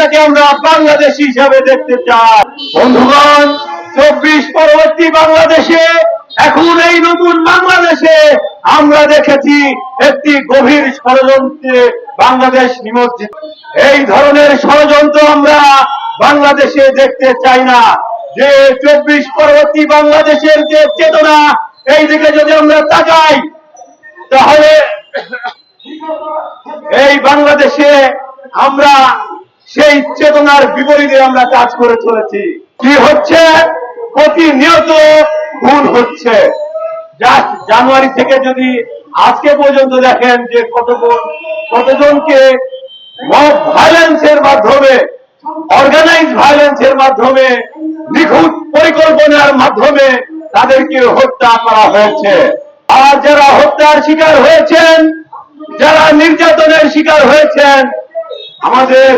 বাংলাদেশটাকে আমরা বাংলাদেশ হিসাবে দেখতে চাই। বন্ধুগণ, 24 পরবর্তী বাংলাদেশে এখন এই নতুন বাংলাদেশে আমরা দেখেছি একটি গভীর ষড়যন্ত্রে বাংলাদেশ নিমজ্জিত। এই ধরনের ষড়যন্ত্র আমরা বাংলাদেশে দেখতে চাই না। যে 24 পরবর্তী বাংলাদেশের যে চেতনা, এই দিকে যদি আমরা তাকাই তাহলে এই বাংলাদেশে আমরা সেই চেতনার বিপরীতে আমরা কাজ করে চলেছি। কি হচ্ছে? প্রতিনিয়ত খুন হচ্ছে। জানুয়ারি থেকে যদি আজকে পর্যন্ত দেখেন যে কতজনকে মব ভায়োলেন্সের মাধ্যমে, অর্গানাইজ ভায়োলেন্সের মাধ্যমে, নিখুঁত পরিকল্পনার মাধ্যমে তাদেরকে হত্যা করা হয়েছে। আর যারা হত্যার শিকার হয়েছেন, যারা নির্যাতনের শিকার হয়েছেন, আমাদের